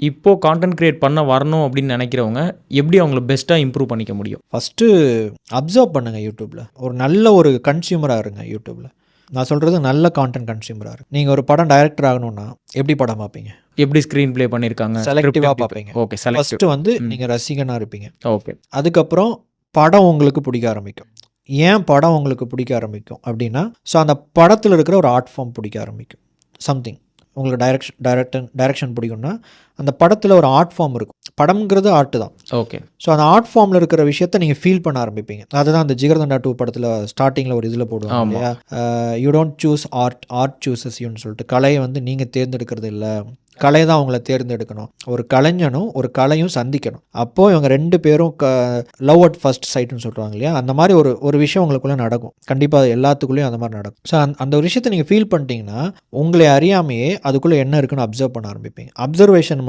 இப்போ content create பண்ண வரணும் அப்படின்னு நினைக்கிறவங்க எப்படி அவங்கள பெஸ்ட்டாக இம்ப்ரூவ் பண்ணிக்க முடியும்? ஃபஸ்ட்டு அப்சர்வ் பண்ணுங்கள் யூடியூப்பில். ஒரு நல்ல ஒரு கன்சியூமராக இருங்க யூடியூப்பில். நான் சொல்கிறது நல்ல கான்டென்ட் கன்சியூமராக இருக்கு. நீங்கள் ஒரு படம் டைரக்டர் ஆகணும்னா எப்படி படம் பார்ப்பீங்க? எப்படி ஸ்க்ரீன் ப்ளே பண்ணியிருக்காங்க? செலக்டிவாக பார்ப்பீங்க. Okay, selective. ஃபஸ்ட்டு வந்து நீங்கள் ரசிகனாக இருப்பீங்க. ஓகே. அதுக்கப்புறம் படம் உங்களுக்கு பிடிக்க ஆரம்பிக்கும். ஏன் படம் உங்களுக்கு பிடிக்க ஆரம்பிக்கும் அப்படின்னா, ஸோ அந்த படத்தில் இருக்கிற ஒரு ஆர்ட் ஃபார்ம் பிடிக்க ஆரம்பிக்கும். சம்திங் உங்களுக்கு டைரக்ஷன் பிடிக்கும்னா அந்த படத்தில் ஒரு ஆர்ட் ஃபார்ம் இருக்கும். படம்ங்கிறது ஆர்ட் தான். ஓகே. ஸோ அந்த ஆர்ட் ஃபார்மில் இருக்கிற விஷயத்த நீங்கள் ஃபீல் பண்ண ஆரம்பிப்பீங்க. அதுதான் அந்த ஜிகர்தண்டா 2 படத்தில் ஸ்டார்டிங்கில் ஒரு இதில் போடுவாங்க இல்லையா, you don't choose art chooses யூன்னு சொல்லிட்டு. கலையை வந்து நீங்கள் தேர்ந்தெடுக்கிறது இல்லை, கலை தான் அவங்கள தேர்ந்தெடுக்கணும். ஒரு கலைஞனும் ஒரு கலையும் சந்திக்கணும். அப்போது இவங்க 2 பேரும் லவ் அட் ஃபர்ஸ்ட் சைட்னு சொல்கிறாங்க இல்லையா, அந்த மாதிரி ஒரு விஷயம் உங்களுக்குள்ளே நடக்கும். கண்டிப்பாக எல்லாத்துக்குள்ளேயும் அந்த மாதிரி நடக்கும். ஸோ அந்த ஒரு விஷயத்தை நீங்கள் ஃபீல் பண்ணிட்டீங்கன்னா உங்களை அறியாமையே அதுக்குள்ளே என்ன இருக்குன்னு அப்சர்வ் பண்ண ஆரம்பிப்பீங்க. அப்சர்வேஷன் மூலமாக